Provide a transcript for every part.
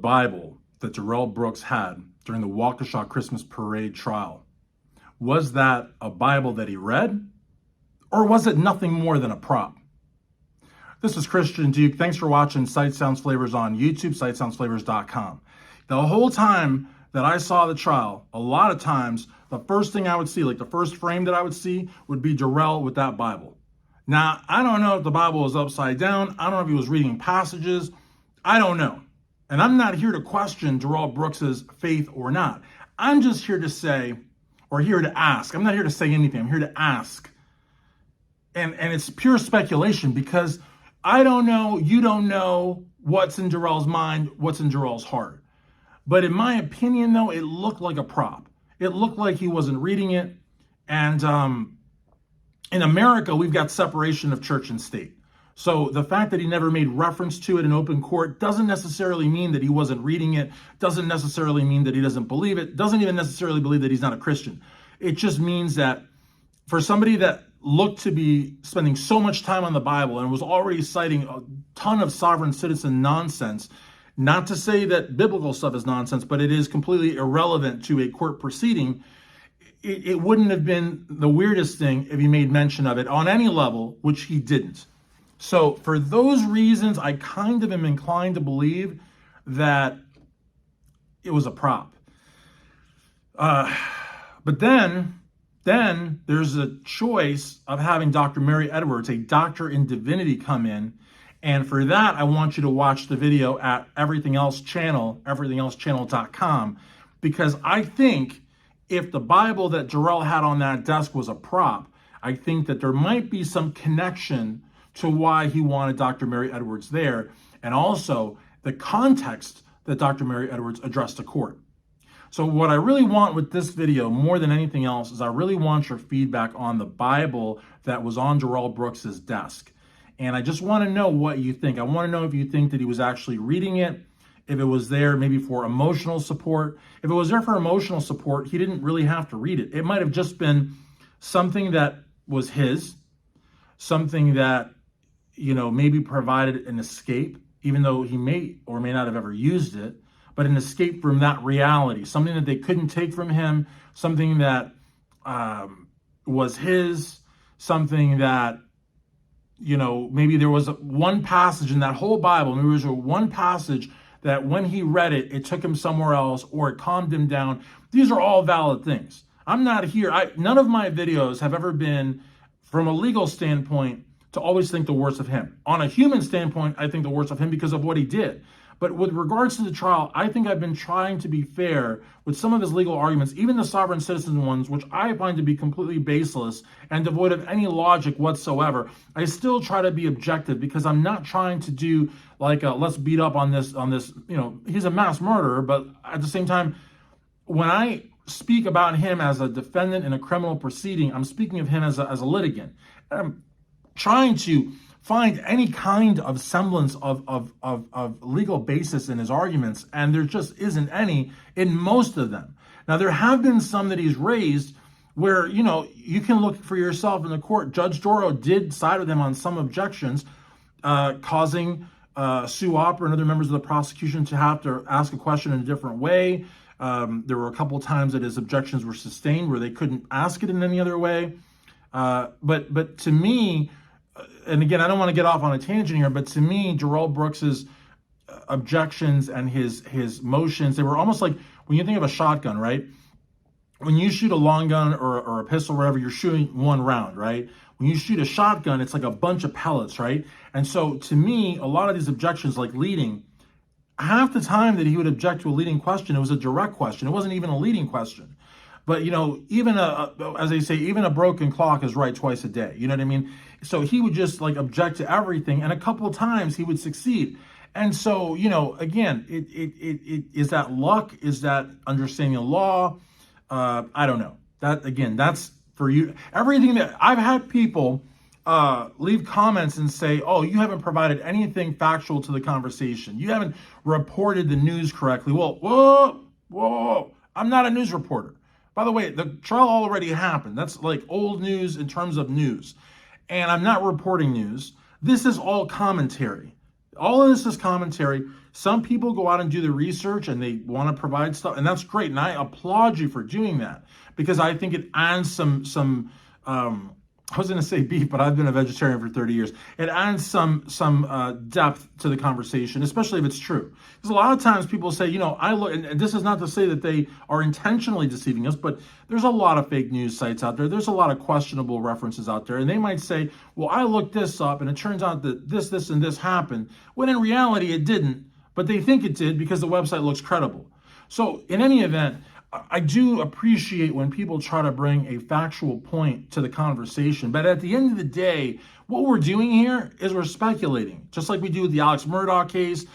Bible that Darrell Brooks had during the Waukesha Christmas Parade trial, was that a Bible that he read, or was it nothing more than a prop? This is Christian Duke. Thanks for watching Sight Sounds Flavors on YouTube, sightsoundsflavors.com. The whole time that I saw the trial, a lot of times, the first thing I would see, like the first frame that I would see, would be Darrell with that Bible. Now, I don't know if the Bible was upside down. I don't know if he was reading passages. I don't know. And I'm not here to question Darrell Brooks's faith or not. I'm just here to say, or here to ask. I'm not here to say anything. I'm here to ask. And it's pure speculation because I don't know, you don't know what's in Darrell's mind, what's in Darrell's heart. But in my opinion, though, it looked like a prop. It looked like he wasn't reading it. And in America, we've got separation of church and state. So the fact that he never made reference to it in open court doesn't necessarily mean that he wasn't reading it, doesn't necessarily mean that he doesn't believe it, doesn't even necessarily believe that he's not a Christian. It just means that for somebody that looked to be spending so much time on the Bible and was already citing a ton of sovereign citizen nonsense, not to say that biblical stuff is nonsense, but it is completely irrelevant to a court proceeding, it wouldn't have been the weirdest thing if he made mention of it on any level, which he didn't. So for those reasons, I kind of am inclined to believe that it was a prop. But then there's a choice of having Dr. Mary Edwards, a doctor in divinity, come in. And for that, I want you to watch the video at Everything Else Channel, everythingelsechannel.com, because I think if the Bible that Darrell had on that desk was a prop, I think that there might be some connection to why he wanted Dr. Mary Edwards there, and also the context that Dr. Mary Edwards addressed to court. So what I really want with this video, more than anything else, is I really want your feedback on the Bible that was on Darrell Brooks's desk. And I just want to know what you think. I want to know if you think that he was actually reading it, if it was there maybe for emotional support. If it was there for emotional support, he didn't really have to read it. It might have just been something that was his, something that, you know, maybe provided an escape, even though he may or may not have ever used it, but an escape from that reality, something that they couldn't take from him, something that was his, something that, you know, maybe there was one passage in that whole Bible, maybe there was one passage that when he read it, it took him somewhere else or it calmed him down. These are all valid things. I'm not here. None of my videos have ever been, from a legal standpoint, to always think the worst of him. On a human standpoint, I think the worst of him because of what he did. But with regards to the trial, I think I've been trying to be fair with some of his legal arguments, even the sovereign citizen ones, which I find to be completely baseless and devoid of any logic whatsoever. I still try to be objective because I'm not trying to do like a, let's beat up on this, you know, he's a mass murderer, but at the same time, when I speak about him as a defendant in a criminal proceeding, I'm speaking of him as a litigant. I'm trying to find any kind of semblance of legal basis in his arguments, and there just isn't any in most of them. Now, there have been some that he's raised where, you know, you can look for yourself in the court. Judge Darrell did side with him on some objections, causing Sue Opper and other members of the prosecution to have to ask a question in a different way. There were a couple of times that his objections were sustained where they couldn't ask it in any other way. But to me, and again, I don't want to get off on a tangent here, but to me, Darrell Brooks's objections and his motions, they were almost like when you think of a shotgun, right? When you shoot a long gun or a pistol, or whatever, you're shooting one round, right? When you shoot a shotgun, it's like a bunch of pellets, right? And so to me, a lot of these objections, like leading, half the time that he would object to a leading question, it was a direct question. It wasn't even a leading question. But, you know, even as they say, even a broken clock is right twice a day. You know what I mean? So he would just like object to everything. And a couple of times he would succeed. And so, you know, again, it is that luck? Is that understanding the law? I don't know. That, again, that's for you. Everything that I've had people leave comments and say, oh, you haven't provided anything factual to the conversation. You haven't reported the news correctly. Well, whoa. I'm not a news reporter. By the way, the trial already happened. That's like old news in terms of news. And I'm not reporting news. This is all commentary. All of this is commentary. Some people go out and do the research and they want to provide stuff, and that's great. And I applaud you for doing that, because I think it adds some I was going to say beef, but I've been a vegetarian for 30 years. It adds some depth to the conversation, especially if it's true. Because a lot of times people say, I look, and this is not to say that they are intentionally deceiving us, but there's a lot of fake news sites out there. There's a lot of questionable references out there. And they might say, well, I looked this up and it turns out that this, and this happened, when in reality it didn't, but they think it did because the website looks credible. So in any event, I do appreciate when people try to bring a factual point to the conversation, but at the end of the day, what we're doing here is we're speculating, just like we do with the Alex Murdaugh case,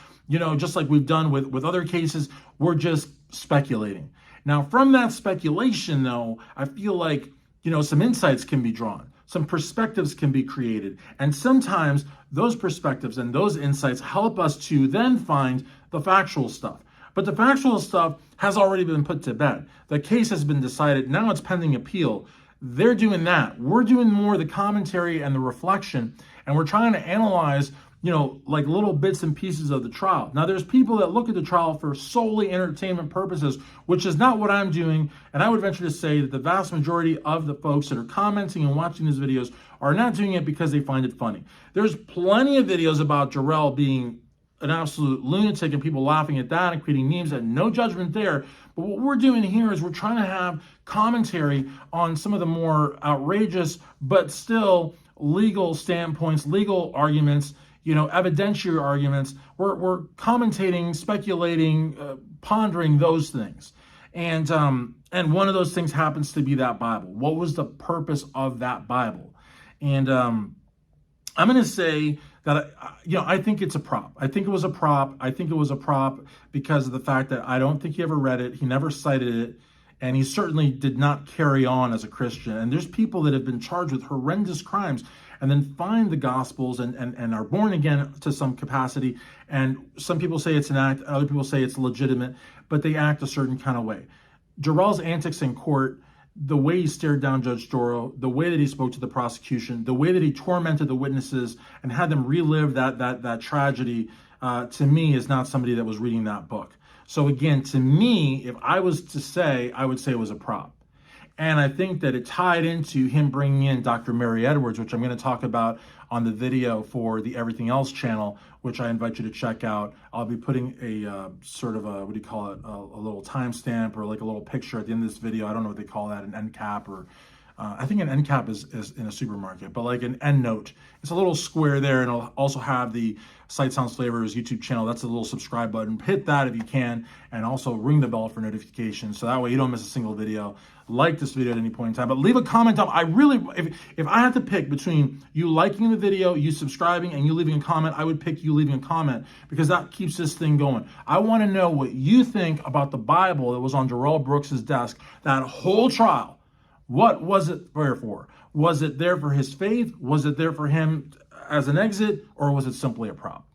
just like we've done with other cases. We're just speculating. Now, from that speculation, though, I feel like, some insights can be drawn, some perspectives can be created, and sometimes those perspectives and those insights help us to then find the factual stuff. But the factual stuff has already been put to bed. The case has been decided. Now it's pending appeal. They're doing that. We're doing more the commentary and the reflection, and we're trying to analyze, like little bits and pieces of the trial. Now, there's people that look at the trial for solely entertainment purposes, which is not what I'm doing. And I would venture to say that the vast majority of the folks that are commenting and watching these videos are not doing it because they find it funny. There's plenty of videos about Darrell being an absolute lunatic and people laughing at that and creating memes, and no judgment there. But what we're doing here is we're trying to have commentary on some of the more outrageous but still legal standpoints, legal arguments, evidentiary arguments. We're commentating, speculating, pondering those things. And one of those things happens to be that Bible. What was the purpose of that Bible? And I'm going to say that, I think it's a prop. I think it was a prop. I think it was a prop because of the fact that I don't think he ever read it. He never cited it. And he certainly did not carry on as a Christian. And there's people that have been charged with horrendous crimes and then find the Gospels and are born again to some capacity. And some people say it's an act. Other people say it's legitimate, but they act a certain kind of way. Darrell's antics in court, the way he stared down Judge Darrell, the way that he spoke to the prosecution, the way that he tormented the witnesses and had them relive that tragedy, to me, is not somebody that was reading that book. So again, to me, if I was to say, I would say it was a prop. And I think that it tied into him bringing in Dr. Mary Edwards, which I'm going to talk about on the video for the Everything Else channel, which I invite you to check out. I'll be putting a sort of a, what do you call it, a little timestamp or like a little picture at the end of this video. I don't know what they call that, an end cap, or I think an end cap is in a supermarket, but like an end note. It's a little square there, and it'll also have the Sight Sounds Flavors YouTube channel. That's a little subscribe button. Hit that if you can, and also ring the bell for notifications, so that way you don't miss a single video. Like this video at any point in time, but leave a comment down. I really, if I had to pick between you liking the video, you subscribing, and you leaving a comment, I would pick you leaving a comment, because that keeps this thing going. I want to know what you think about the Bible that was on Darrell Brooks's desk that whole trial. What was it there for? Was it there for his faith? Was it there for him as an exit, or was it simply a prop?